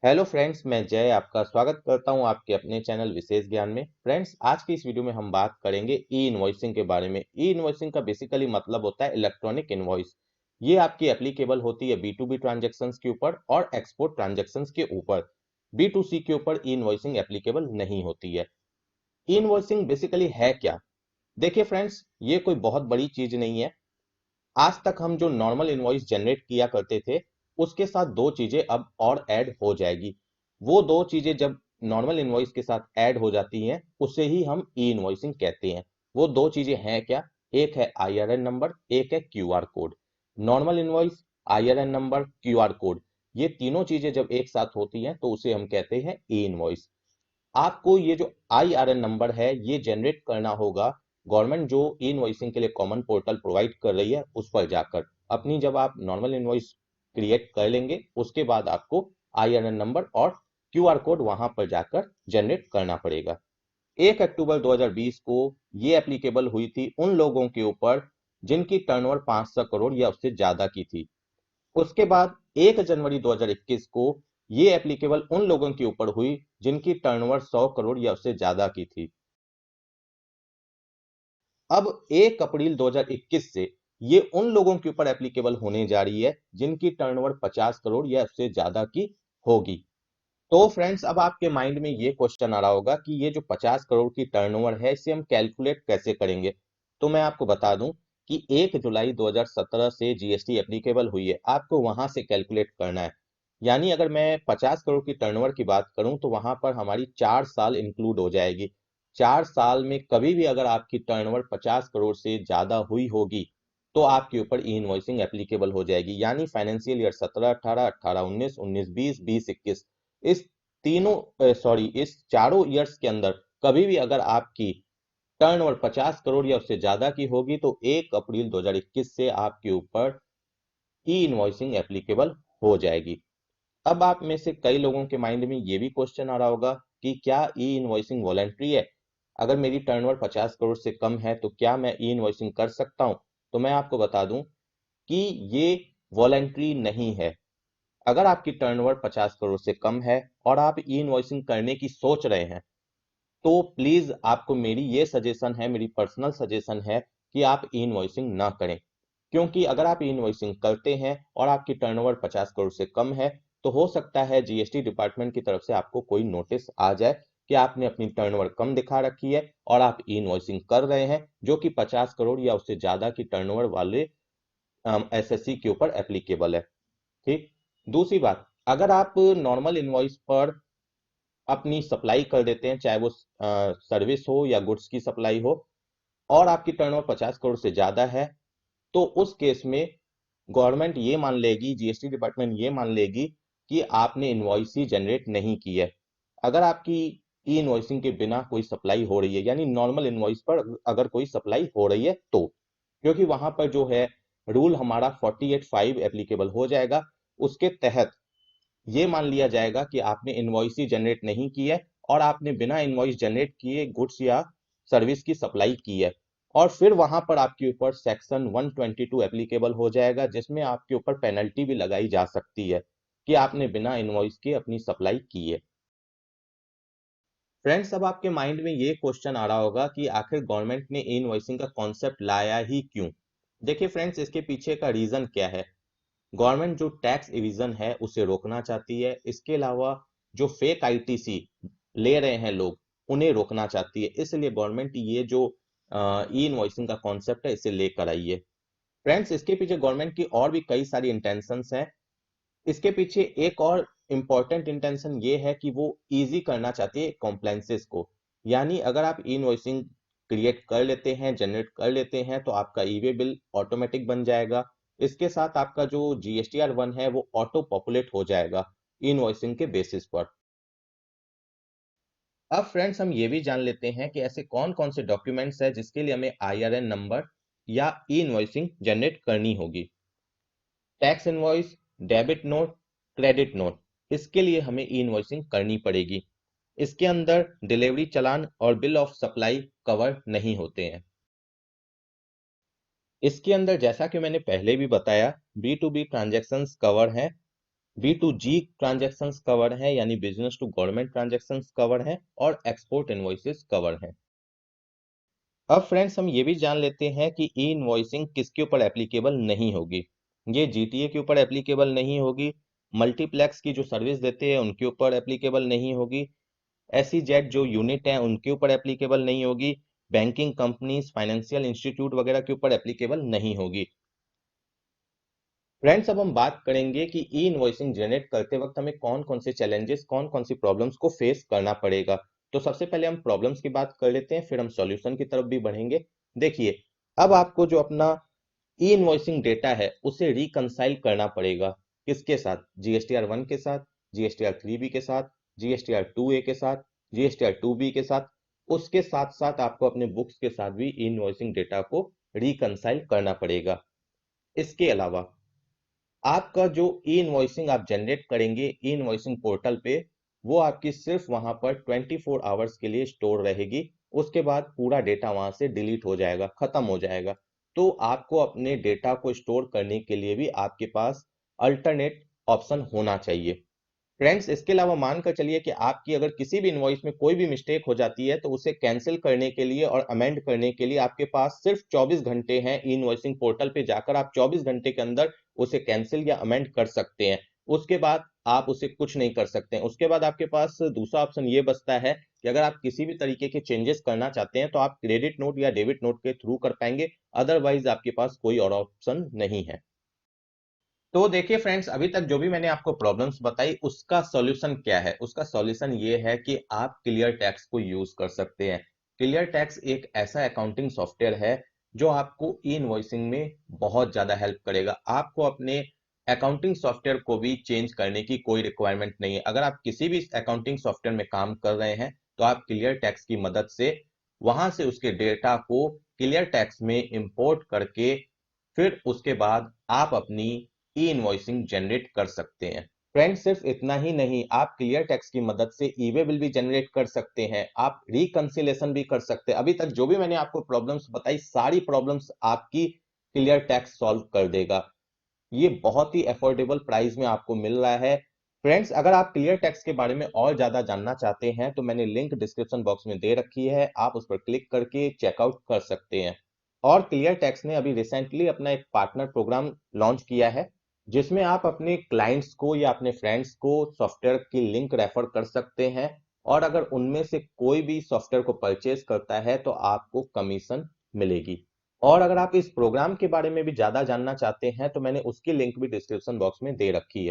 Hello friends, मैं जय आपका स्वागत करता हूं आपके अपने चैनल विशेष ज्ञान में। फ्रेंड्स, आज की इस वीडियो में हम बात करेंगे ई इनवॉइसिंग के बारे में। ई इनवॉइसिंग का बेसिकली मतलब होता है इलेक्ट्रॉनिक इनवॉइस। ये आपकी एप्लीकेबल होती है बी टू बी ट्रांजेक्शन्स के ऊपर और एक्सपोर्ट ट्रांजेक्शन्स के ऊपर। बी टू सी के ऊपर ई इनवॉइसिंग एप्लीकेबल नहीं होती है। ई इनवॉइसिंग बेसिकली है क्या? देखिए फ्रेंड्स, ये कोई बहुत बड़ी चीज नहीं है। आज तक हम जो नॉर्मल इनवॉइस जनरेट किया करते थे, उसके साथ दो चीजें अब और ऐड हो जाएगी। वो दो चीजें जब नॉर्मल इनवॉइस के साथ ऐड हो जाती हैं, उसे ही हम ई इनवॉइसिंग कहते हैं। वो दो चीजें हैं क्या? एक है आईआरएन नंबर, एक है QR code. Normal invoice, IRN number, QR code, ये तीनों चीजें जब एक साथ होती हैं तो उसे हम कहते हैं ई इनवॉइस। आपको ये जो आईआरएन नंबर है ये जनरेट करना होगा। गवर्नमेंट जो ई इनवॉइसिंग के लिए कॉमन पोर्टल प्रोवाइड कर रही है उस पर जाकर अपनी जब आप नॉर्मल इनवॉइस क्रिएट कर लेंगे, उसके बाद आपको आईआरएन नंबर और क्यूआर कोड वहां पर जाकर जनरेट करना पड़ेगा। 1 अक्टूबर 2020 को ये एप्लीकेबल हुई थी उन लोगों के ऊपर जिनकी टर्नओवर 500 करोड़ या उससे ज्यादा की थी। उसके बाद 1 जनवरी 2021 को ये एप्लीकेबल उन लोगों के ऊपर हुई जिनकी टर्नओवर 100 करोड़ या उससे ज्यादा की थी। अब 1 अप्रैल 2021 से ये उन लोगों के ऊपर एप्लीकेबल होने जा रही है जिनकी टर्नओवर 50 करोड़ या उससे ज्यादा की होगी। तो फ्रेंड्स, अब आपके माइंड में ये क्वेश्चन आ रहा होगा कि ये जो 50 करोड़ की टर्नओवर है इसे हम कैलकुलेट कैसे करेंगे। तो मैं आपको बता दूं कि 1 जुलाई 2017 से जीएसटी एप्लीकेबल हुई है, आपको वहां से कैलकुलेट करना है। यानी अगर मैं 50 करोड़ की टर्नओवर की बात करूं तो वहां पर हमारी 4 साल इंक्लूड हो जाएगी। 4 साल में कभी भी अगर आपकी टर्नओवर 50 करोड़ से ज्यादा हुई होगी तो आपके ऊपर ई इनवॉइसिंग एप्लीकेबल हो जाएगी। यानी फाइनेंशियल ईयर 17-18, 18-19, 19-20, 20-21, इस इस चारों ईयर्स के अंदर कभी भी अगर आपकी टर्नओवर 50 करोड़ या उससे ज्यादा की होगी तो 1 अप्रैल 2021 से आपके ऊपर ई इनवॉइसिंग एप्लीकेबल हो जाएगी। अब आप में से कई लोगों के माइंड में ये भी क्वेश्चन आ रहा होगा कि क्या ई इनवॉइसिंग वॉलंटरी है? अगर मेरी टर्नओवर 50 करोड़ से कम है तो क्या मैं ई इनवॉइसिंग कर सकता हूं? तो मैं आपको बता दूं कि ये वॉलंटरी नहीं है। अगर आपकी टर्नओवर 50 करोड़ से कम है और आप ई इनवॉइसिंग करने की सोच रहे हैं, तो प्लीज आपको मेरी ये सजेशन है, मेरी पर्सनल सजेशन है कि आप ई इनवॉइसिंग ना करें। क्योंकि अगर आप ई इनवॉइसिंग करते हैं और आपकी टर्नओवर 50 करोड़ से कम है तो हो सकता है जीएसटी डिपार्टमेंट की तरफ से आपको कोई नोटिस आ जाए कि आपने अपनी टर्नओवर कम दिखा रखी है और आप ई इनवॉइसिंग कर रहे हैं जो कि 50 करोड़ या उससे ज्यादा की टर्नओवर वाले एसएससी के ऊपर एप्लीकेबल है। ठीक। दूसरी बात, अगर आप नॉर्मल इनवॉइस पर अपनी सप्लाई कर देते हैं, चाहे वो सर्विस हो या गुड्स की सप्लाई हो, और आपकी टर्नओवर 50 करोड़ से ज्यादा है, तो उस केस में गवर्नमेंट ये मान लेगी, जीएसटी डिपार्टमेंट ये मान लेगी कि आपने इनवॉइस ही जनरेट नहीं की है। अगर आपकी ई इनवॉइसिंग के बिना कोई सप्लाई हो रही है, यानी नॉर्मल इनवॉइस पर अगर कोई सप्लाई हो रही है तो, क्योंकि वहां पर जो है रूल हमारा 48(5) एप्लीकेबल हो जाएगा। उसके तहत ये मान लिया जाएगा कि आपने इनवॉइस ही जनरेट नहीं की है और आपने बिना इनवॉइस जनरेट किए गुड्स या सर्विस की सप्लाई की है। और फिर वहां पर आपके ऊपर सेक्शन 122 एप्लीकेबल हो जाएगा जिसमें आपके ऊपर पेनल्टी भी लगाई जा सकती है कि आपने बिना इनवॉइस के अपनी सप्लाई की है। फ्रेंड्स, अब आपके माइंड में ये क्वेश्चन आ रहा होगा कि आखिर गवर्नमेंट ने ई इनवॉइसिंग का कॉन्सेप्ट लाया ही क्यों? देखिए फ्रेंड्स, इसके पीछे का रीजन क्या है। गवर्नमेंट जो टैक्स इविजन है उसे रोकना चाहती है। इसके अलावा जो फेक आईटीसी ले रहे हैं लोग, उन्हें रोकना चाहती है। इसलिए गवर्नमेंट ये जो ई इनवॉइसिंग का कॉन्सेप्ट है इसे लेकर आई है। फ्रेंड्स, इसके पीछे गवर्नमेंट की और भी कई सारी इंटेंशंस हैं। इसके पीछे एक और इम्पॉर्टेंट इंटेंशन ये है कि वो इजी करना चाहती है कॉम्प्लायंसेस को। यानी अगर आप ई इनवॉइसिंग क्रिएट कर लेते हैं, जनरेट कर लेते हैं, तो आपका ई वे बिल ऑटोमेटिक बन जाएगा। इसके साथ आपका जो जीएसटीआर 1 है वो ऑटो पॉपुलेट हो जाएगा ई इनवॉइसिंग के बेसिस पर। अब फ्रेंड्स, हम ये भी जान लेते हैं कि ऐसे कौन कौन से डॉक्यूमेंट्स हैं जिसके लिए हमें आईआरएन नंबर या ई इनवॉइसिंग जनरेट करनी होगी। Tax invoice, debit note, credit note, इसके लिए हमें ई इनवॉइसिंग करनी पड़ेगी। इसके अंदर डिलीवरी चालान और बिल ऑफ सप्लाई कवर नहीं होते हैं। इसके अंदर जैसा कि मैंने पहले भी बताया, B to B transactions cover हैं B2G ट्रांजैक्शंस कवर है, यानी business to government transactions cover है, और एक्सपोर्ट इनवॉइसेस कवर है। अब फ्रेंड्स हम ये भी जान लेते हैं कि ई इनवॉइसिंग किसके ऊपर एप्लीकेबल नहीं होगी। ये जीटीए के ऊपर एप्लीकेबल नहीं होगी, मल्टीप्लेक्स की जो सर्विस देते हैं उनके ऊपर एप्लीकेबल नहीं होगी, एसईजेड जो यूनिट है उनके ऊपर एप्लीकेबल नहीं होगी, बैंकिंग कंपनीज, फाइनेंशियल इंस्टीट्यूट वगैरह के ऊपर एप्लीकेबल नहीं होगी। फ्रेंड्स अब हम बात करेंगे कि ई इनवॉइसिंग जनरेट करते वक्त हमें कौन कौन से चैलेंजेस, कौन कौन सी प्रॉब्लम्स को फेस करना पड़ेगा। तो सबसे पहले हम प्रॉब्लम्स की बात कर लेते हैं, फिर हम सॉल्यूशन की तरफ भी बढ़ेंगे। देखिए, अब आपको जो अपना ई इनवॉइसिंग डेटा है उसे रिकंसाइल करना पड़ेगा। किसके साथ? जीएसटीआर 1 के साथ, जीएसटीआर 3B के साथ, जीएसटीआर 2A के साथ, जीएसटीआर 2B के साथ। उसके साथ साथ आपको अपने बुक्स के साथ भी ई इनवॉइसिंग डेटा को रिकंसाइल करना पड़ेगा। इसके अलावा आपका जो ई इनवॉइसिंग आप जनरेट करेंगे ई इनवॉइसिंग पोर्टल पे, वो आपकी सिर्फ वहां पर 24 आवर्स के लिए स्टोर रहेगी। उसके बाद पूरा डेटा वहां से डिलीट हो जाएगा, खत्म हो जाएगा। तो आपको अपने डेटा को स्टोर करने के लिए भी आपके पास अल्टरनेट ऑप्शन होना चाहिए। फ्रेंड्स इसके अलावा मानकर चलिए कि आपकी अगर किसी भी इनवॉइस में कोई भी मिस्टेक हो जाती है, तो उसे कैंसिल करने के लिए और अमेंड करने के लिए आपके पास सिर्फ 24 घंटे हैं। ई इनवॉइसिंग पोर्टल पे जाकर आप 24 घंटे के अंदर उसे कैंसिल या अमेंड कर सकते हैं। उसके बाद आप उसे कुछ नहीं कर सकते हैं। उसके बाद आपके पास दूसरा ऑप्शन ये बचता है कि अगर आप किसी भी तरीके के चेंजेस करना चाहते हैं तो आप क्रेडिट नोट या डेबिट नोट के थ्रू कर पाएंगे, अदरवाइज आपके पास कोई और ऑप्शन नहीं है। तो देखिए फ्रेंड्स, अभी तक जो भी मैंने आपको प्रॉब्लम्स बताई उसका सॉल्यूशन क्या है? उसका सॉल्यूशन ये है कि आप क्लियर टैक्स को यूज कर सकते हैं। क्लियर टैक्स एक ऐसा अकाउंटिंग सॉफ्टवेयर है जो आपको ई इनवॉइसिंग में बहुत ज्यादा हेल्प करेगा। आपको अपने अकाउंटिंग सॉफ्टवेयर को भी चेंज करने की कोई रिक्वायरमेंट नहीं है। अगर आप किसी भी अकाउंटिंग सॉफ्टवेयर में काम कर रहे हैं तो आप क्लियर टैक्स की मदद से वहां से उसके डेटा को क्लियर टैक्स में इंपोर्ट करके फिर उसके बाद आप अपनी ई इनवॉइसिंग जनरेट कर सकते हैं। फ्रेंड्स सिर्फ इतना ही नहीं, आप क्लियर टैक्स की मदद से ई वे बिल भी जनरेट कर सकते हैं, आप रिकंसिलेशन भी कर सकते हैं। अभी तक जो भी मैंने आपको प्रॉब्लम्स बताई, सारी प्रॉब्लम्स आपकी क्लियर टैक्स सॉल्व कर देगा। ये बहुत ही अफोर्डेबल प्राइस में आपको मिल रहा है। फ्रेंड्स अगर आप क्लियर टैक्स के बारे में और ज्यादा जानना चाहते हैं तो मैंने लिंक डिस्क्रिप्शन बॉक्स में दे रखी है, आप उस पर क्लिक करके चेकआउट कर सकते हैं। और क्लियर टैक्स ने अभी रिसेंटली अपना एक पार्टनर प्रोग्राम लॉन्च किया है, जिसमें आप अपने क्लाइंट्स को या अपने फ्रेंड्स को सॉफ्टवेयर की लिंक रेफर कर सकते हैं, और अगर उनमें से कोई भी सॉफ्टवेयर को परचेज करता है तो आपको कमीशन मिलेगी। और अगर आप इस प्रोग्राम के बारे में भी ज्यादा जानना चाहते हैं तो मैंने उसकी लिंक भी डिस्क्रिप्शन बॉक्स में दे रखी है।